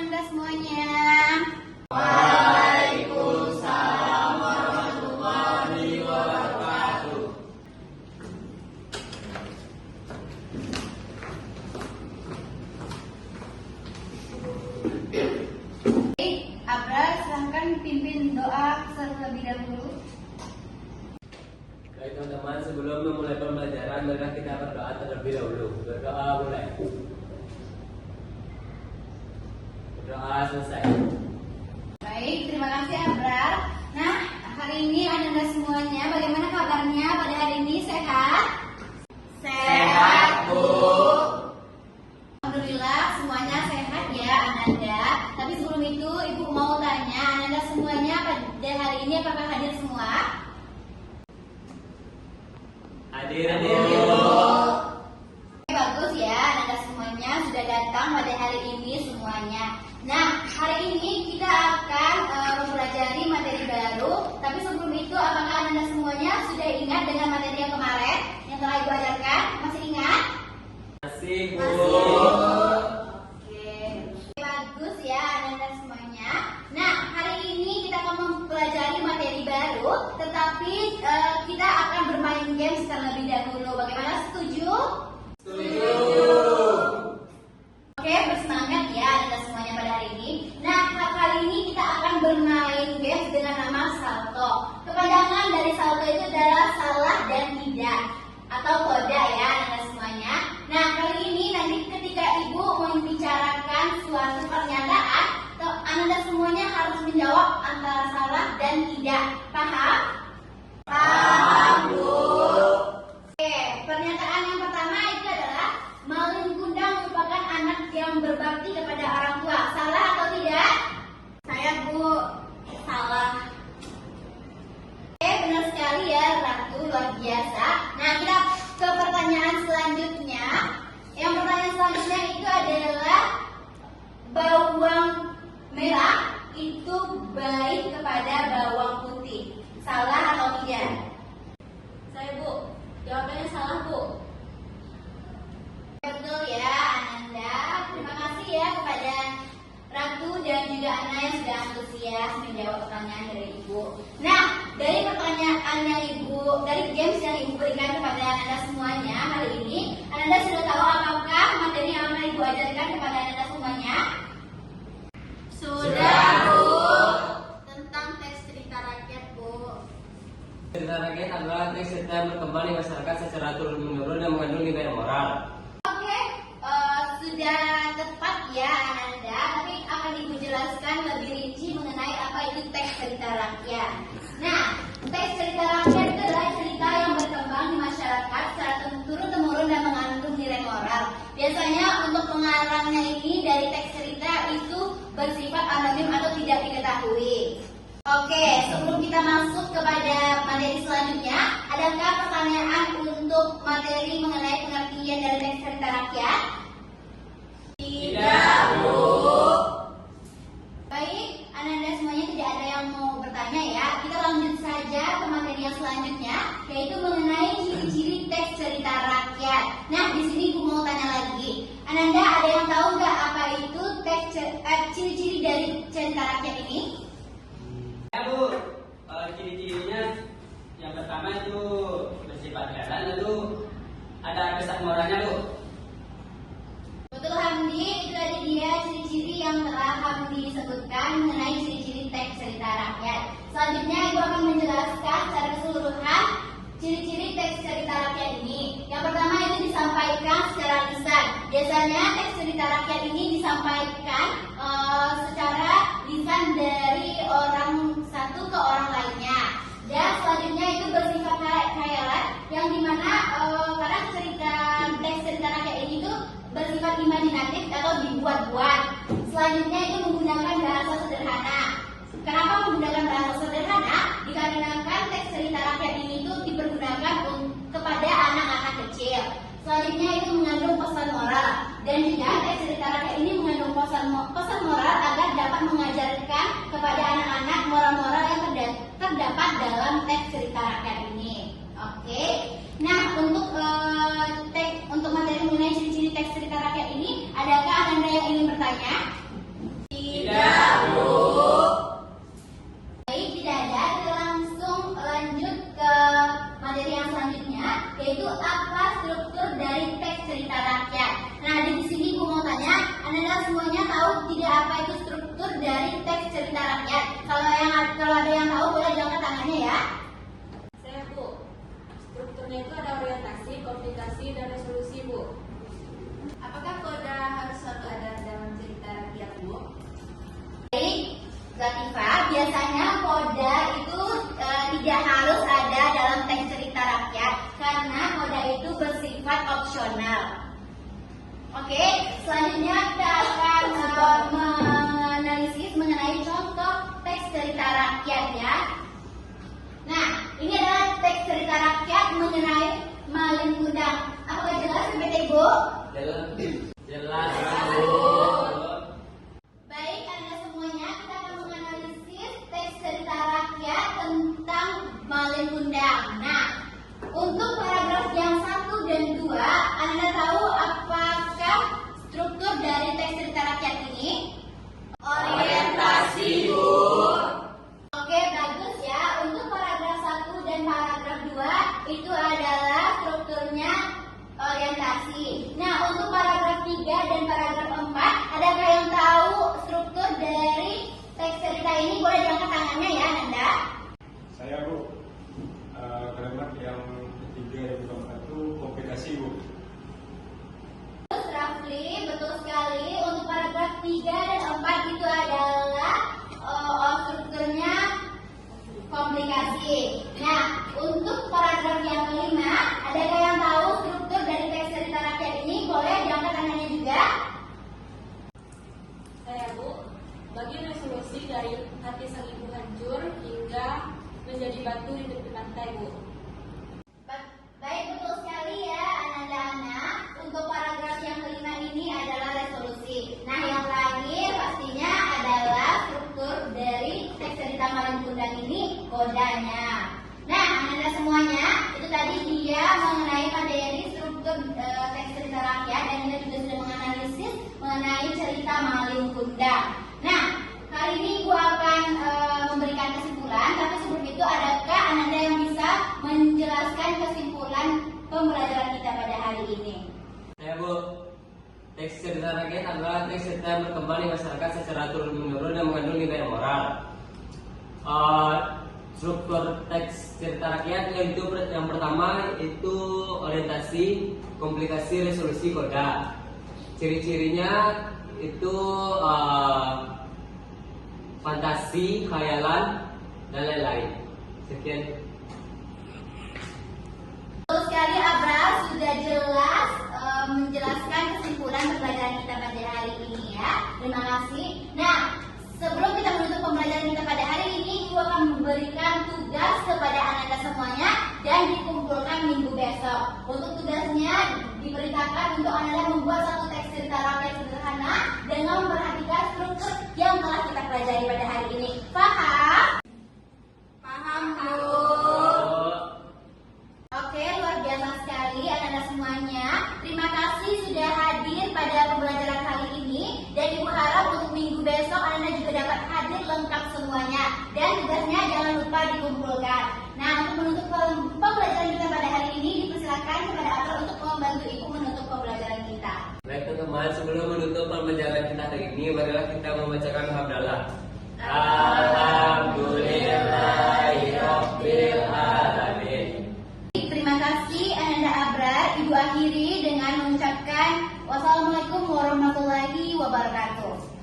Ananda semuanya. Waalaikumsalam warahmatullahi wabarakatuh. Abra, silahkan pimpin doa terlebih dahulu. Baik teman-teman, sebelum memulai pembelajaran, mari kita berdoa terlebih dahulu. Berdoa mulai. Berdoa selesai. Baik, terima kasih Abrar. Nah, hari ini Ananda semuanya, bagaimana kabarnya pada hari ini? Sehat? Sehat, Bu. Alhamdulillah semuanya sehat ya Ananda. Tapi sebelum itu Ibu mau tanya, Ananda semuanya pada hari ini apakah hadir semua? Hadir, Oke, bagus ya, Ananda semuanya sudah datang pada hari ini semuanya. Nah, hari ini kita akan mempelajari materi baru. Tapi sebelum itu, apakah Ananda semuanya sudah ingat dengan materi yang kemarin yang telah Ibu ajarkan? Masih ingat? Masih, Bu. Oke, bagus ya Ananda semuanya. Nah, hari ini kita akan mempelajari materi baru, tetapi kita akan bermain game terlebih dahulu. Bagaimana, setuju? Setuju. Oke, bersemangat ya Anda semuanya pada hari ini. Nah, kali ini kita akan bermain game dengan nama salto. Kepanjangan dari salto itu adalah salah dan tidak atau koda ya Anda semuanya. Nah, kali ini nanti ketika Ibu membicarakan suatu pernyataan, Anda semuanya harus menjawab antara salah dan tidak. Paham? Paham, Bu. Oke, pernyataan yang pertama itu adalah Malin Kundang merupakan anak yang berbakti kepada orang tua. Salah atau tidak? Saya, Bu, salah. Oke, benar sekali ya Ratu, luar biasa. Nah, kita ke pertanyaan selanjutnya. Yang pertanyaan selanjutnya itu adalah bawang merah itu baik kepada bawang putih. Salah atau tidak? Saya, Bu. Jawabannya salah, Bu. Betul ya, Ananda. Terima kasih ya kepada Ratu dan juga Ana yang sudah antusias menjawab pertanyaan dari Ibu. Nah, dari pertanyaan yang Ibu, dari games yang Ibu berikan kepada Ananda semuanya hari ini, Ananda sudah tahu apakah materi yang akan Ibu ajarkan kepada Ananda semuanya? Sudah, Bu. Tentang teks cerita rakyat, Bu. Cerita rakyat adalah teks cerita yang berkembang di masyarakat secara turun-menurun dan mengandung nilai moral. Oke, sudah tepat ya Ananda, tapi akan Ibu jelaskan lebih rinci mengenai apa itu teks cerita rakyat. Nah, teks cerita rakyat itu adalah cerita yang berkembang di masyarakat secara turun-temurun dan mengandung nilai moral. Biasanya untuk pengarangnya ini dari teks cerita itu bersifat anonim atau tidak diketahui. Oke, sebelum kita masuk kepada materi selanjutnya, adakah pertanyaan untuk materi mengenai pengertian dari teks cerita rakyat? Tidak, Bu. Baik, Ananda semuanya tidak ada yang mau bertanya ya. Kita lanjut saja ke materi yang selanjutnya, yaitu mengenai ciri-ciri teks cerita rakyat. Nah, di sini Ibu mau tanya lagi. Ananda ada yang tahu nggak apa itu ciri-ciri dari cerita rakyat ini? Ya, Bu. Ciri-cirinya yang pertama itu bersifat jalan, lalu ada kesan moralnya, Bu. Betul Hamdi, itu tadi dia ciri-ciri yang telah Hamdi sebutkan mengenai ciri-ciri teks cerita rakyat. Selanjutnya Ibu akan menjelaskan secara keseluruhan ciri-ciri teks cerita rakyat ini. Yang pertama itu disampaikan secara lisan. Biasanya teks cerita rakyat ini disampaikan secara lisan dari orang satu ke orang lainnya. Dan selanjutnya itu bersifat khayalan, yang dimana karena teks cerita rakyat ini tuh bersifat imajinatif atau dibuat-buat. Selanjutnya itu menggunakan bahasa sederhana. Kenapa menggunakan bahasa sederhana? Dikarenakan teks cerita rakyat ini itu dipergunakan kepada anak-anak kecil. Selanjutnya itu mengandung pesan moral, dan juga teks cerita rakyat ini mengandung pesan moral agar dapat mengajarkan kepada anak-anak moral-moral yang terdapat dalam teks cerita rakyat ini. Oke. Nah, untuk materi mengenai ciri-ciri teks cerita rakyat ini, adakah Anda yang ingin bertanya? tangannya ya. Saya Bu. Strukturnya itu ada orientasi, komplikasi, dan resolusi Bu. Apakah koda harus selalu ada dalam cerita rakyat, Bu? Baik, Latifah, biasanya koda itu tidak harus ada dalam teks cerita rakyat karena koda itu bersifat opsional. Oke, selanjutnya kita akan menganalisis mengenai contoh teks cerita rakyat ya. Nah, ini adalah teks cerita rakyat mengenai Malin Kundang. Apakah jelas sampai Ibu? Jelas. Baik, Anda semuanya, kita akan menganalisis teks cerita rakyat tentang Malin Kundang. Nah, untuk paragraf yang 1 dan 2, Anda tahu apakah struktur dari teks cerita rakyat ini? Orientasi, Bu. Oke, bagus ya. Untuk paragraf 1 dan paragraf 2 itu adalah strukturnya orientasi. Nah, untuk paragraf 3 dan paragraf 4, adakah yang tahu struktur dari teks cerita ini? Boleh diangkat tangannya ya, Nanda. Saya Bu, kalimat yang ketiga yang keempat itu komplikasi Bu. Terus Rafli, betul sekali. Untuk paragraf 3 dan 4 itu adalah strukturnya komplikasi. Nah, untuk paragraf yang kelima, adakah yang tahu struktur dari teks cerita rakyat ini? Boleh diangkat tangannya juga. Saya Bu. Bagi resolusi dari hati sang ibu hancur hingga menjadi batu di tepi pantai Bu. Baik, betul sekali ya Ananda-Ana. Untuk paragraf yang kelima ini adalah resolusi. Nah, yang terakhir pastinya adalah struktur dari teks cerita Malin Kundang ini, kodanya. Nah, Ananda semuanya, itu tadi dia mengenai materi struktur teks cerita rakyat dan kita juga sudah menganalisis mengenai cerita Malin Kundang. Nah, kali ini Ibu akan memberikan kesimpulan, tapi sebelum itu adakah Ananda yang bisa menjelaskan kesimpulan pembelajaran kita pada hari ini? Ya Bu, teks cerita rakyat adalah teks cerita yang berkembang di masyarakat secara turun-menurun dan mengandung nilai moral. Struktur teks cerita rakyat yaitu yang pertama itu orientasi, komplikasi, resolusi, koda. Ciri-cirinya itu fantasi, khayalan, dan lain-lain. Sekian. Betul sekali Abra, sudah jelas menjelaskan kesimpulan pembelajaran kita pada hari ini ya. Terima kasih. Nah, sebelum kita menutup pembelajaran kita pada hari ini, Ibu akan memberikan tugas kepada Ananda semuanya dan dikumpulkan minggu besok. Untuk tugasnya diberitakan untuk Ananda membuat satu teks cerita rakyat sederhana dengan memperhatikan struktur yang telah kita pelajari pada hari ini. Paham? Paham, Bu. Oke, luar biasa sekali Ananda semuanya. Terima kasih sudah hadir pada pembelajaran kali ini. Dan Ibu harap untuk minggu besok Ananda juga dapat hadir lengkap semuanya. Dan tugasnya jangan lupa dikumpulkan. Nah, untuk menutup pembelajaran kita pada hari ini, dipersilakan kepada Abra untuk membantu Ibu menutup pembelajaran kita. Baik teman-teman, sebelum menutup pembelajaran kita hari ini, marilah kita membacakan hamdalah. Alhamdulillahirabbil alamin. Terima kasih Ananda Abrar. Ibu akhiri dengan mengucapkan wassalamualaikum warahmatullahi wabarakatuh.